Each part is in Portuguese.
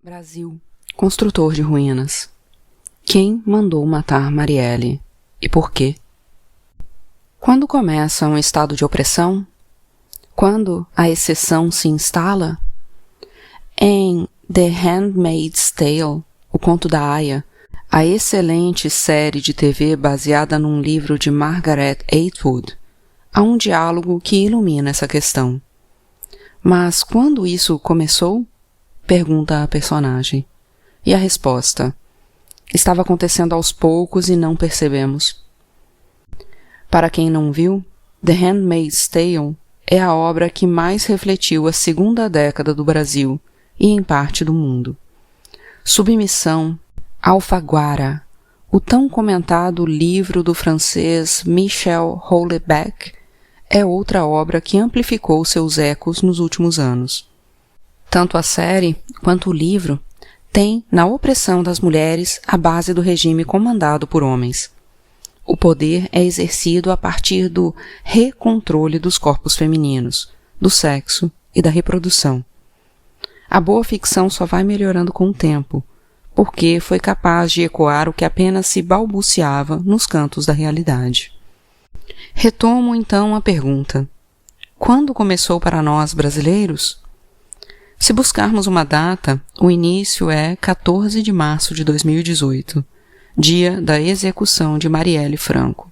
Brasil, construtor de ruínas. Quem mandou matar Marielle e por quê? Quando começa um estado de opressão? Quando a exceção se instala? Em The Handmaid's Tale, O Conto da Aia, a excelente série de TV baseada num livro de Margaret Atwood, há um diálogo que ilumina essa questão. Mas quando isso começou? Pergunta a personagem. E a resposta: estava acontecendo aos poucos e não percebemos. Para quem não viu, The Handmaid's Tale é a obra que mais refletiu a segunda década do Brasil e em parte do mundo. Submissão, Alfaguara, o tão comentado livro do francês Michel Houellebecq, é outra obra que amplificou seus ecos nos últimos anos. Tanto a série quanto o livro têm na opressão das mulheres a base do regime comandado por homens. O poder é exercido a partir do recontrole dos corpos femininos, do sexo e da reprodução. A boa ficção só vai melhorando com o tempo, porque foi capaz de ecoar o que apenas se balbuciava nos cantos da realidade. Retomo então a pergunta: quando começou para nós brasileiros? Se buscarmos uma data, o início é 14 de março de 2018, dia da execução de Marielle Franco.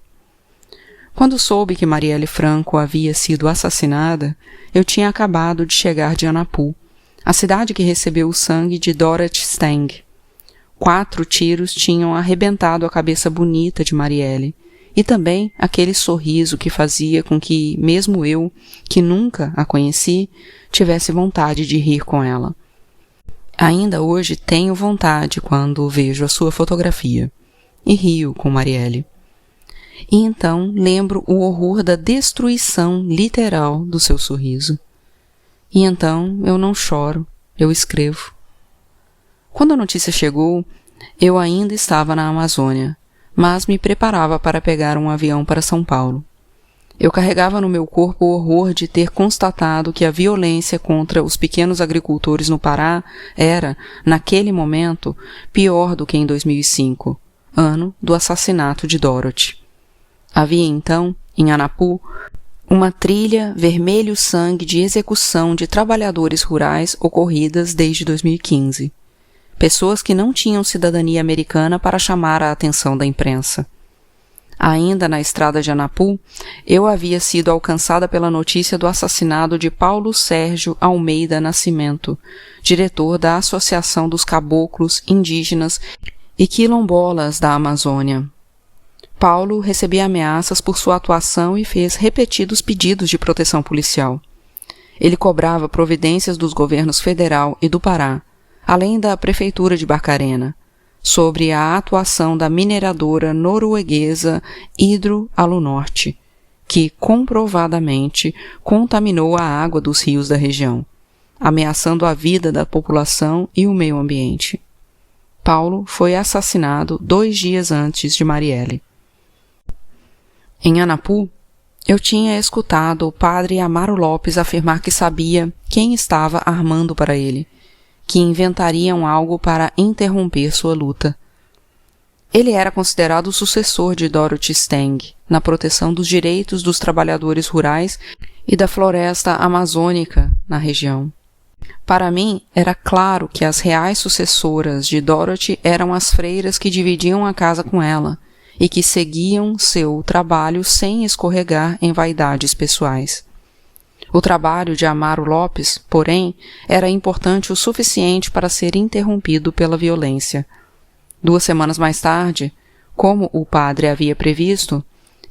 Quando soube que Marielle Franco havia sido assassinada, eu tinha acabado de chegar de Anapu, a cidade que recebeu o sangue de Dorothy Stang. 4 tiros tinham arrebentado a cabeça bonita de Marielle, e também aquele sorriso que fazia com que, mesmo eu, que nunca a conheci, tivesse vontade de rir com ela. Ainda hoje tenho vontade quando vejo a sua fotografia, e rio com Marielle. E então lembro o horror da destruição literal do seu sorriso. E então eu não choro, eu escrevo. Quando a notícia chegou, eu ainda estava na Amazônia, mas me preparava para pegar um avião para São Paulo. Eu carregava no meu corpo o horror de ter constatado que a violência contra os pequenos agricultores no Pará era, naquele momento, pior do que em 2005, ano do assassinato de Dorothy. Havia então, em Anapu, uma trilha vermelho-sangue de execução de trabalhadores rurais ocorridas desde 2015. Pessoas que não tinham cidadania americana para chamar a atenção da imprensa. Ainda na estrada de Anapu, eu havia sido alcançada pela notícia do assassinato de Paulo Sérgio Almeida Nascimento, diretor da Associação dos Caboclos, Indígenas e Quilombolas da Amazônia. Paulo recebia ameaças por sua atuação e fez repetidos pedidos de proteção policial. Ele cobrava providências dos governos federal e do Pará, além da Prefeitura de Barcarena, sobre a atuação da mineradora norueguesa Hydro-Alunorte, que comprovadamente contaminou a água dos rios da região, ameaçando a vida da população e o meio ambiente. Paulo foi assassinado 2 dias antes de Marielle. Em Anapu, eu tinha escutado o padre Amaro Lopes afirmar que sabia quem estava armando para ele, que inventariam algo para interromper sua luta. Ele era considerado o sucessor de Dorothy Stang na proteção dos direitos dos trabalhadores rurais e da floresta amazônica na região. Para mim, era claro que as reais sucessoras de Dorothy eram as freiras que dividiam a casa com ela e que seguiam seu trabalho sem escorregar em vaidades pessoais. O trabalho de Amaro Lopes, porém, era importante o suficiente para ser interrompido pela violência. 2 semanas mais tarde, como o padre havia previsto,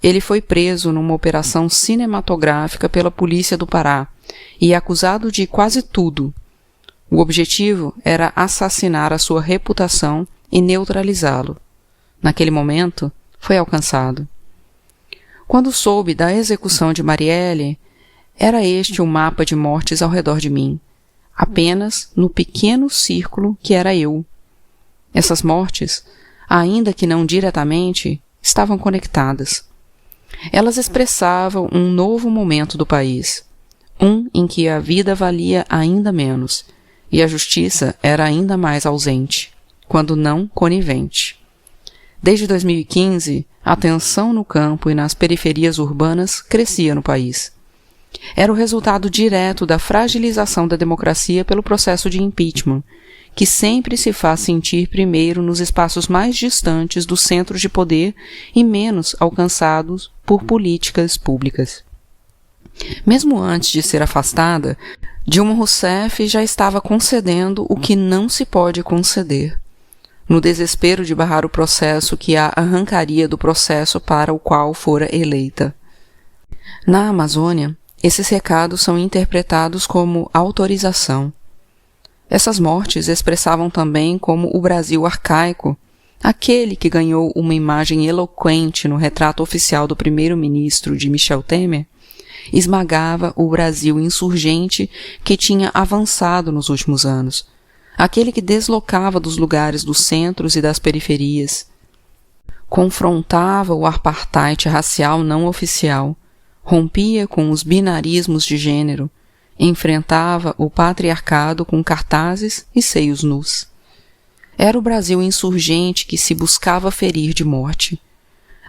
ele foi preso numa operação cinematográfica pela polícia do Pará e acusado de quase tudo. O objetivo era assassinar a sua reputação e neutralizá-lo. Naquele momento, foi alcançado. Quando soube da execução de Marielle, era este o mapa de mortes ao redor de mim, apenas no pequeno círculo que era eu. Essas mortes, ainda que não diretamente, estavam conectadas. Elas expressavam um novo momento do país, um em que a vida valia ainda menos, e a justiça era ainda mais ausente, quando não conivente. Desde 2015, a tensão no campo e nas periferias urbanas crescia no país. Era o resultado direto da fragilização da democracia pelo processo de impeachment, que sempre se faz sentir primeiro nos espaços mais distantes dos centros de poder e menos alcançados por políticas públicas. Mesmo antes de ser afastada, Dilma Rousseff já estava concedendo o que não se pode conceder, no desespero de barrar o processo que a arrancaria do processo para o qual fora eleita. Na Amazônia, esses recados são interpretados como autorização. Essas mortes expressavam também como o Brasil arcaico, aquele que ganhou uma imagem eloquente no retrato oficial do primeiro-ministro de Michel Temer, esmagava o Brasil insurgente que tinha avançado nos últimos anos, aquele que deslocava dos lugares dos centros e das periferias, confrontava o apartheid racial não oficial, rompia com os binarismos de gênero, enfrentava o patriarcado com cartazes e seios nus. Era o Brasil insurgente que se buscava ferir de morte,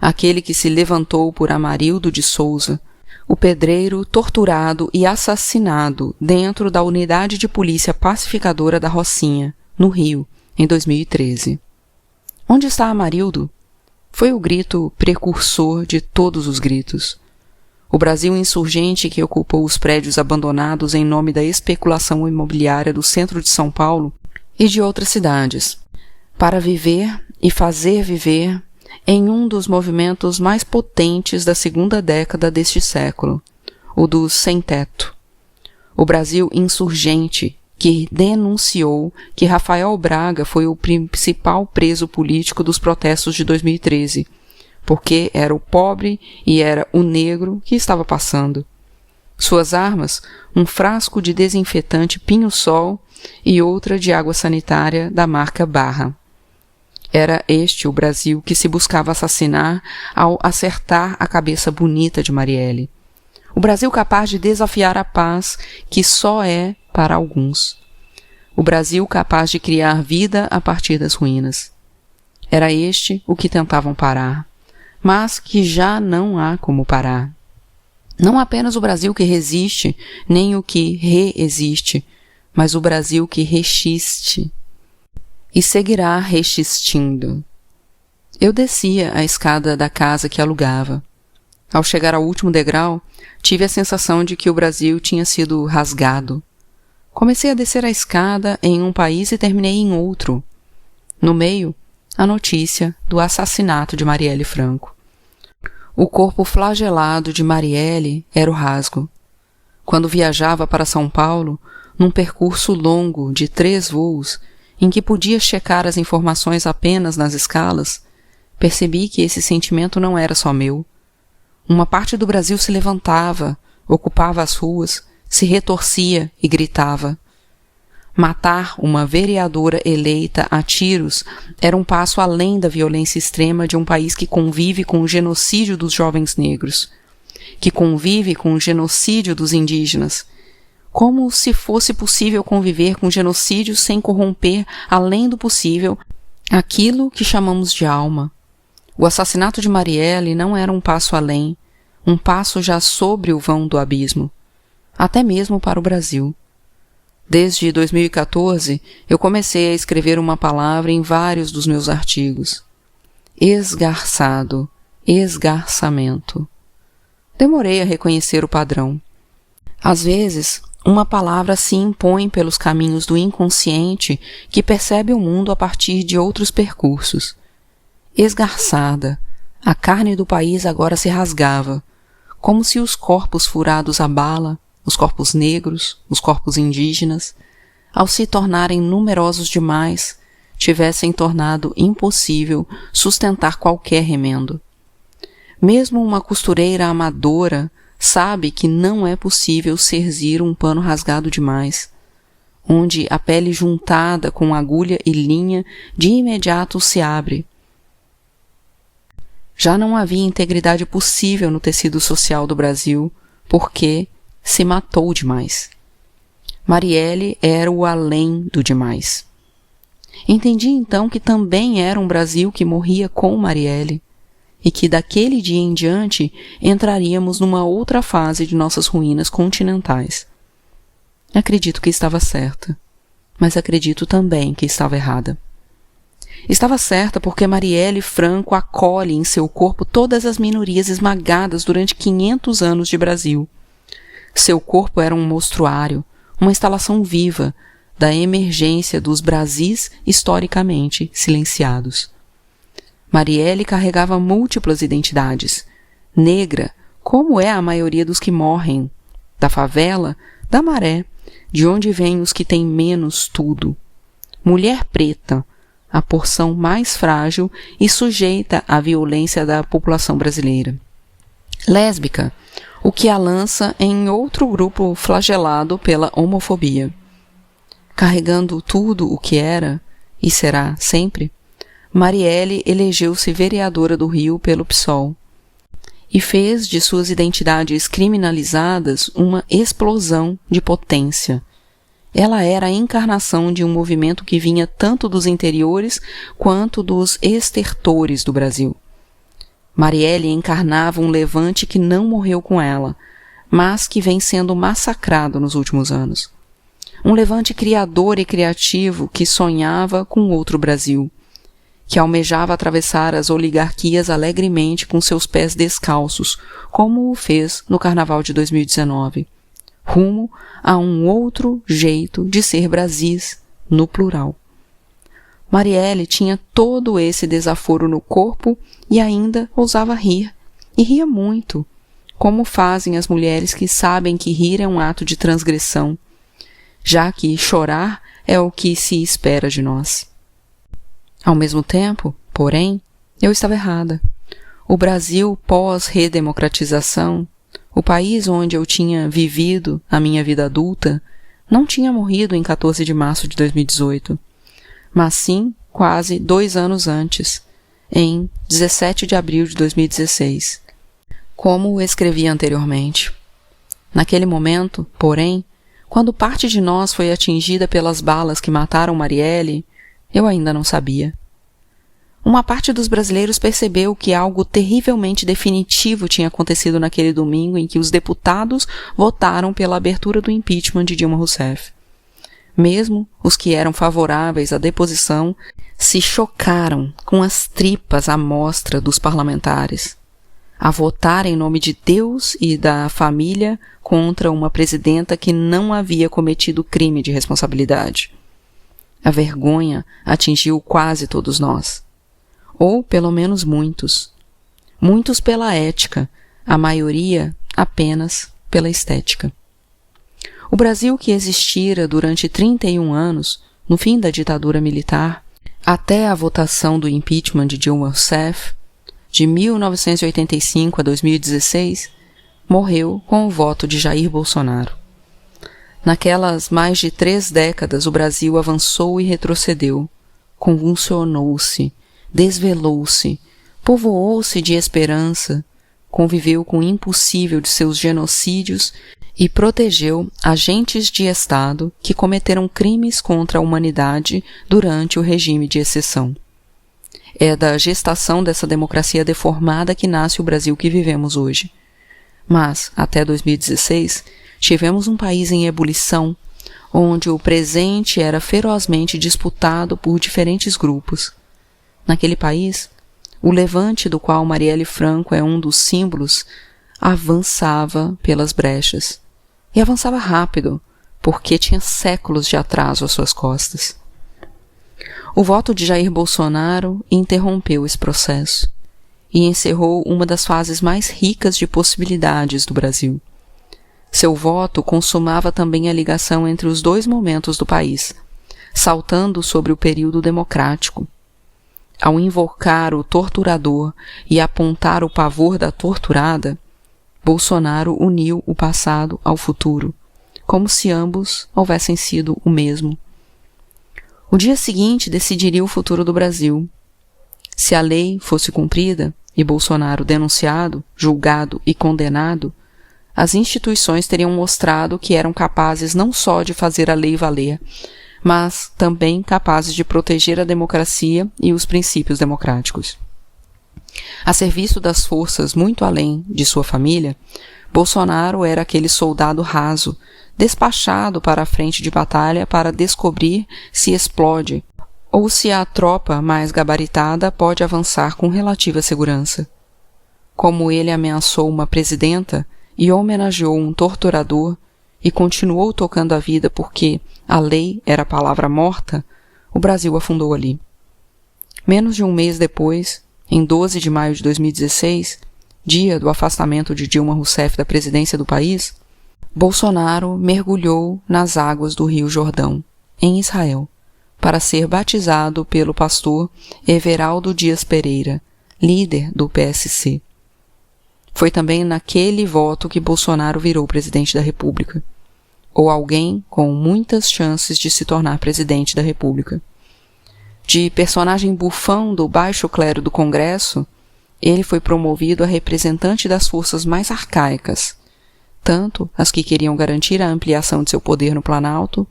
aquele que se levantou por Amarildo de Souza, o pedreiro torturado e assassinado dentro da unidade de polícia pacificadora da Rocinha, no Rio, em 2013. Onde está Amarildo? Foi o grito precursor de todos os gritos. O Brasil insurgente que ocupou os prédios abandonados em nome da especulação imobiliária do centro de São Paulo e de outras cidades, para viver e fazer viver em um dos movimentos mais potentes da segunda década deste século, o dos sem-teto. O Brasil insurgente que denunciou que Rafael Braga foi o principal preso político dos protestos de 2013, porque era o pobre e era o negro que estava passando. Suas armas, um frasco de desinfetante Pinho-Sol e outra de água sanitária da marca Barra. Era este o Brasil que se buscava assassinar ao acertar a cabeça bonita de Marielle. O Brasil capaz de desafiar a paz que só é para alguns. O Brasil capaz de criar vida a partir das ruínas. Era este o que tentavam parar, mas que já não há como parar. Não apenas o Brasil que resiste, nem o que reexiste, mas o Brasil que resiste. E seguirá resistindo. Eu descia a escada da casa que alugava. Ao chegar ao último degrau, tive a sensação de que o Brasil tinha sido rasgado. Comecei a descer a escada em um país e terminei em outro. No meio, a notícia do assassinato de Marielle Franco. O corpo flagelado de Marielle era o rasgo. Quando viajava para São Paulo, num percurso longo de 3 voos, em que podia checar as informações apenas nas escalas, percebi que esse sentimento não era só meu. Uma parte do Brasil se levantava, ocupava as ruas, se retorcia e gritava. Matar uma vereadora eleita a tiros era um passo além da violência extrema de um país que convive com o genocídio dos jovens negros, que convive com o genocídio dos indígenas. Como se fosse possível conviver com genocídio sem corromper, além do possível, aquilo que chamamos de alma. O assassinato de Marielle não era um passo além, um passo já sobre o vão do abismo, até mesmo para o Brasil. Desde 2014, eu comecei a escrever uma palavra em vários dos meus artigos. Esgarçado, esgarçamento. Demorei a reconhecer o padrão. Às vezes, uma palavra se impõe pelos caminhos do inconsciente que percebe o mundo a partir de outros percursos. Esgarçada, a carne do país agora se rasgava, como se os corpos furados a bala, os corpos negros, os corpos indígenas, ao se tornarem numerosos demais, tivessem tornado impossível sustentar qualquer remendo. Mesmo uma costureira amadora sabe que não é possível cerzir um pano rasgado demais, onde a pele juntada com agulha e linha de imediato se abre. Já não havia integridade possível no tecido social do Brasil, porque se matou demais. Marielle era o além do demais. Entendi então que também era um Brasil que morria com Marielle, e que daquele dia em diante entraríamos numa outra fase de nossas ruínas continentais. Acredito que estava certa, mas acredito também que estava errada. Estava certa porque Marielle Franco acolhe em seu corpo todas as minorias esmagadas durante 500 anos de Brasil. Seu corpo era um mostruário, uma instalação viva da emergência dos Brasis historicamente silenciados. Marielle carregava múltiplas identidades. Negra, como é a maioria dos que morrem. Da favela, da maré, de onde vêm os que têm menos tudo. Mulher preta, a porção mais frágil e sujeita à violência da população brasileira. Lésbica, o que a lança em outro grupo flagelado pela homofobia. Carregando tudo o que era, e será sempre, Marielle elegeu-se vereadora do Rio pelo PSOL e fez de suas identidades criminalizadas uma explosão de potência. Ela era a encarnação de um movimento que vinha tanto dos interiores quanto dos estertores do Brasil. Marielle encarnava um levante que não morreu com ela, mas que vem sendo massacrado nos últimos anos. Um levante criador e criativo que sonhava com outro Brasil, que almejava atravessar as oligarquias alegremente com seus pés descalços, como o fez no Carnaval de 2019, rumo a um outro jeito de ser Brasis, no plural. Marielle tinha todo esse desaforo no corpo e ainda ousava rir, e ria muito, como fazem as mulheres que sabem que rir é um ato de transgressão, já que chorar é o que se espera de nós. Ao mesmo tempo, porém, eu estava errada. O Brasil pós-redemocratização, o país onde eu tinha vivido a minha vida adulta, não tinha morrido em 14 de março de 2018, mas sim quase 2 anos antes, em 17 de abril de 2016, como escrevi anteriormente. Naquele momento, porém, quando parte de nós foi atingida pelas balas que mataram Marielle, eu ainda não sabia. Uma parte dos brasileiros percebeu que algo terrivelmente definitivo tinha acontecido naquele domingo em que os deputados votaram pela abertura do impeachment de Dilma Rousseff. Mesmo os que eram favoráveis à deposição se chocaram com as tripas à mostra dos parlamentares, a votar em nome de Deus e da família contra uma presidenta que não havia cometido crime de responsabilidade. A vergonha atingiu quase todos nós, ou pelo menos muitos. Muitos pela ética, a maioria apenas pela estética. O Brasil que existira durante 31 anos, no fim da ditadura militar, até a votação do impeachment de Dilma Rousseff, de 1985 a 2016, morreu com o voto de Jair Bolsonaro. Naquelas mais de 3 décadas, o Brasil avançou e retrocedeu, convulsionou-se, desvelou-se, povoou-se de esperança, conviveu com o impossível de seus genocídios e protegeu agentes de Estado que cometeram crimes contra a humanidade durante o regime de exceção. É da gestação dessa democracia deformada que nasce o Brasil que vivemos hoje. Mas, até 2016, tivemos um país em ebulição, onde o presente era ferozmente disputado por diferentes grupos. Naquele país, o levante do qual Marielle Franco é um dos símbolos avançava pelas brechas. E avançava rápido, porque tinha séculos de atraso às suas costas. O voto de Jair Bolsonaro interrompeu esse processo e encerrou uma das fases mais ricas de possibilidades do Brasil. Seu voto consumava também a ligação entre os 2 momentos do país, saltando sobre o período democrático. Ao invocar o torturador e apontar o pavor da torturada, Bolsonaro uniu o passado ao futuro, como se ambos houvessem sido o mesmo. O dia seguinte decidiria o futuro do Brasil. Se a lei fosse cumprida e Bolsonaro denunciado, julgado e condenado, as instituições teriam mostrado que eram capazes não só de fazer a lei valer, mas também capazes de proteger a democracia e os princípios democráticos. A serviço das forças muito além de sua família, Bolsonaro era aquele soldado raso, despachado para a frente de batalha para descobrir se explode ou se a tropa mais gabaritada pode avançar com relativa segurança. Como ele ameaçou uma presidenta e homenageou um torturador e continuou tocando a vida porque a lei era a palavra morta, o Brasil afundou ali. Menos de um mês depois, em 12 de maio de 2016, dia do afastamento de Dilma Rousseff da presidência do país, Bolsonaro mergulhou nas águas do Rio Jordão, em Israel, para ser batizado pelo pastor Everaldo Dias Pereira, líder do PSC. Foi também naquele voto que Bolsonaro virou presidente da República, ou alguém com muitas chances de se tornar presidente da República. De personagem bufão do baixo clero do Congresso, ele foi promovido a representante das forças mais arcaicas, tanto as que queriam garantir a ampliação de seu poder no Planalto,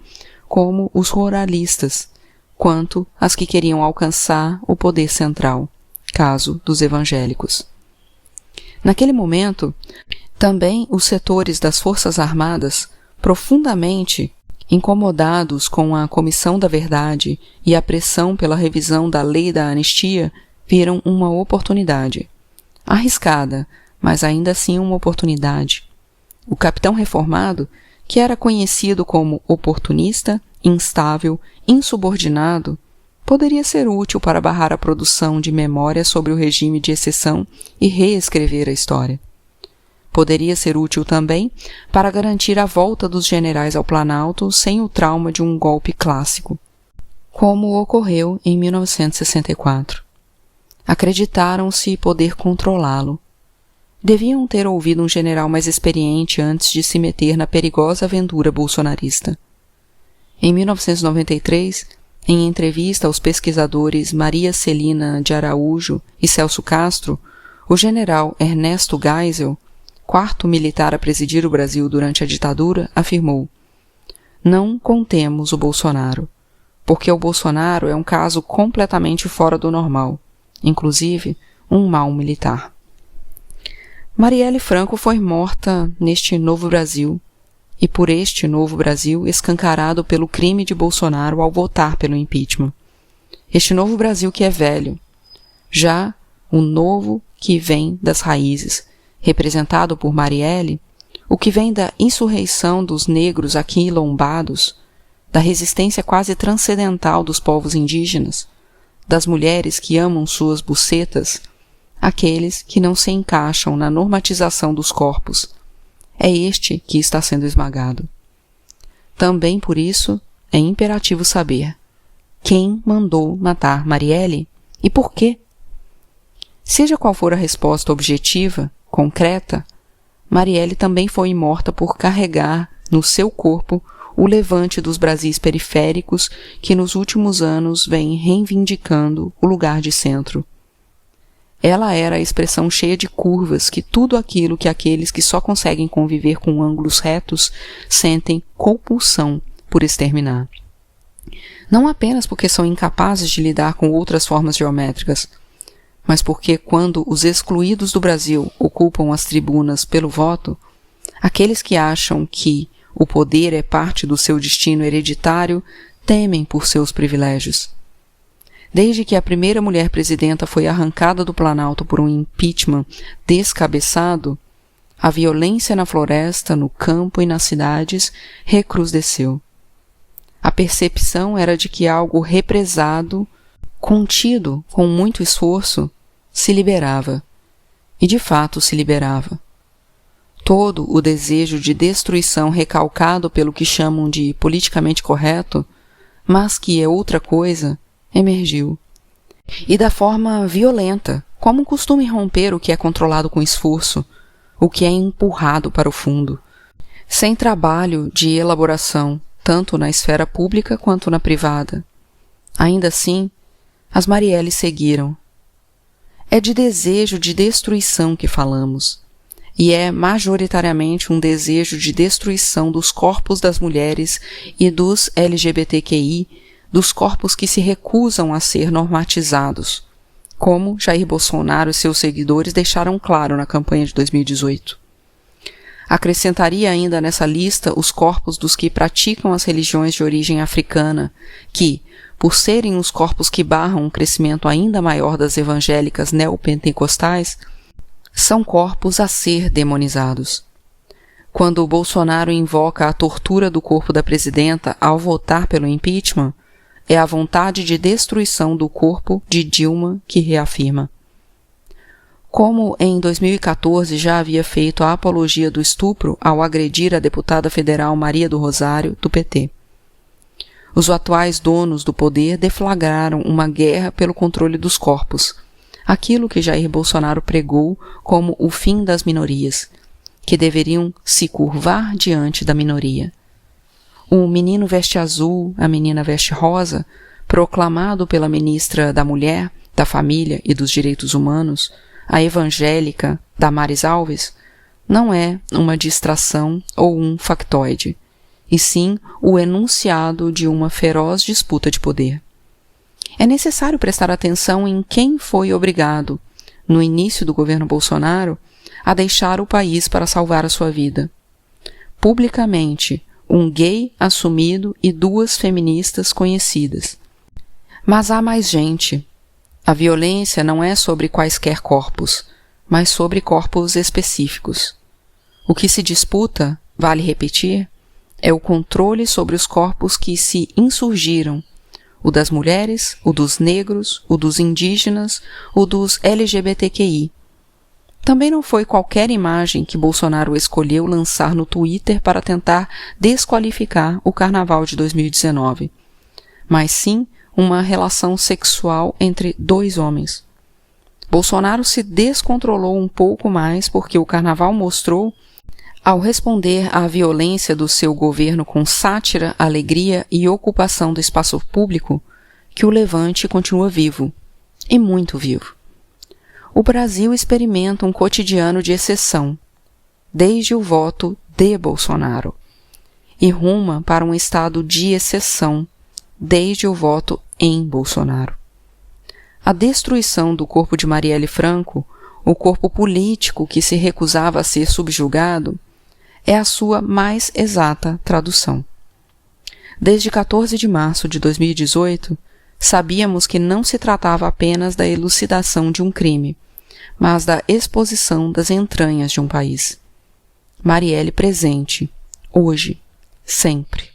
como os ruralistas, quanto as que queriam alcançar o poder central, caso dos evangélicos. Naquele momento, também os setores das Forças Armadas, profundamente incomodados com a Comissão da Verdade e a pressão pela revisão da Lei da Anistia, viram uma oportunidade. Arriscada, mas ainda assim uma oportunidade. O capitão reformado, que era conhecido como oportunista, instável, insubordinado, poderia ser útil para barrar a produção de memória sobre o regime de exceção e reescrever a história. Poderia ser útil também para garantir a volta dos generais ao Planalto sem o trauma de um golpe clássico, como ocorreu em 1964. Acreditaram-se poder controlá-lo. Deviam ter ouvido um general mais experiente antes de se meter na perigosa aventura bolsonarista. Em 1993, em entrevista aos pesquisadores Maria Celina de Araújo e Celso Castro, o general Ernesto Geisel, quarto militar a presidir o Brasil durante a ditadura, afirmou: "Não contemos o Bolsonaro, porque o Bolsonaro é um caso completamente fora do normal, inclusive um mau militar." Marielle Franco foi morta neste novo Brasil, e por este novo Brasil escancarado pelo crime de Bolsonaro ao votar pelo impeachment. Este novo Brasil que é velho, já o novo que vem das raízes, representado por Marielle, o que vem da insurreição dos negros aquilombados, da resistência quase transcendental dos povos indígenas, das mulheres que amam suas bucetas, aqueles que não se encaixam na normatização dos corpos. É este que está sendo esmagado. Também por isso é imperativo saber quem mandou matar Marielle e por quê. Seja qual for a resposta objetiva, concreta, Marielle também foi morta por carregar no seu corpo o levante dos Brasis periféricos que nos últimos anos vem reivindicando o lugar de centro. Ela era a expressão cheia de curvas que tudo aquilo que aqueles que só conseguem conviver com ângulos retos sentem compulsão por exterminar. Não apenas porque são incapazes de lidar com outras formas geométricas, mas porque quando os excluídos do Brasil ocupam as tribunas pelo voto, aqueles que acham que o poder é parte do seu destino hereditário temem por seus privilégios. Desde que a primeira mulher presidenta foi arrancada do Planalto por um impeachment descabeçado, a violência na floresta, no campo e nas cidades recrudesceu. A percepção era de que algo represado, contido com muito esforço, se liberava. E de fato se liberava. Todo o desejo de destruição recalcado pelo que chamam de politicamente correto, mas que é outra coisa, emergiu. E da forma violenta, como costuma romper o que é controlado com esforço, o que é empurrado para o fundo, sem trabalho de elaboração, tanto na esfera pública quanto na privada. Ainda assim, as Marielles seguiram. É de desejo de destruição que falamos, e é majoritariamente um desejo de destruição dos corpos das mulheres e dos LGBTQI, dos corpos que se recusam a ser normatizados, como Jair Bolsonaro e seus seguidores deixaram claro na campanha de 2018. Acrescentaria ainda nessa lista os corpos dos que praticam as religiões de origem africana, que, por serem os corpos que barram um crescimento ainda maior das evangélicas neopentecostais, são corpos a ser demonizados. Quando o Bolsonaro invoca a tortura do corpo da presidenta ao votar pelo impeachment, é a vontade de destruição do corpo de Dilma que reafirma. Como em 2014 já havia feito a apologia do estupro ao agredir a deputada federal Maria do Rosário, do PT. Os atuais donos do poder deflagraram uma guerra pelo controle dos corpos, aquilo que Jair Bolsonaro pregou como o fim das minorias, que deveriam se curvar diante da minoria. O menino veste azul, a menina veste rosa, proclamado pela ministra da Mulher, da Família e dos Direitos Humanos, a evangélica Damares Alves, não é uma distração ou um factoide, e sim o enunciado de uma feroz disputa de poder. É necessário prestar atenção em quem foi obrigado, no início do governo Bolsonaro, a deixar o país para salvar a sua vida. Publicamente, um gay assumido e 2 feministas conhecidas. Mas há mais gente. A violência não é sobre quaisquer corpos, mas sobre corpos específicos. O que se disputa, vale repetir, é o controle sobre os corpos que se insurgiram, o das mulheres, o dos negros, o dos indígenas, o dos LGBTQI. Também não foi qualquer imagem que Bolsonaro escolheu lançar no Twitter para tentar desqualificar o Carnaval de 2019, mas sim uma relação sexual entre 2 homens. Bolsonaro se descontrolou um pouco mais porque o Carnaval mostrou, ao responder à violência do seu governo com sátira, alegria e ocupação do espaço público, que o levante continua vivo, e muito vivo. O Brasil experimenta um cotidiano de exceção, desde o voto de Bolsonaro, e ruma para um estado de exceção, desde o voto em Bolsonaro. A destruição do corpo de Marielle Franco, o corpo político que se recusava a ser subjugado, é a sua mais exata tradução. Desde 14 de março de 2018, sabíamos que não se tratava apenas da elucidação de um crime, mas da exposição das entranhas de um país. Marielle presente, hoje, sempre.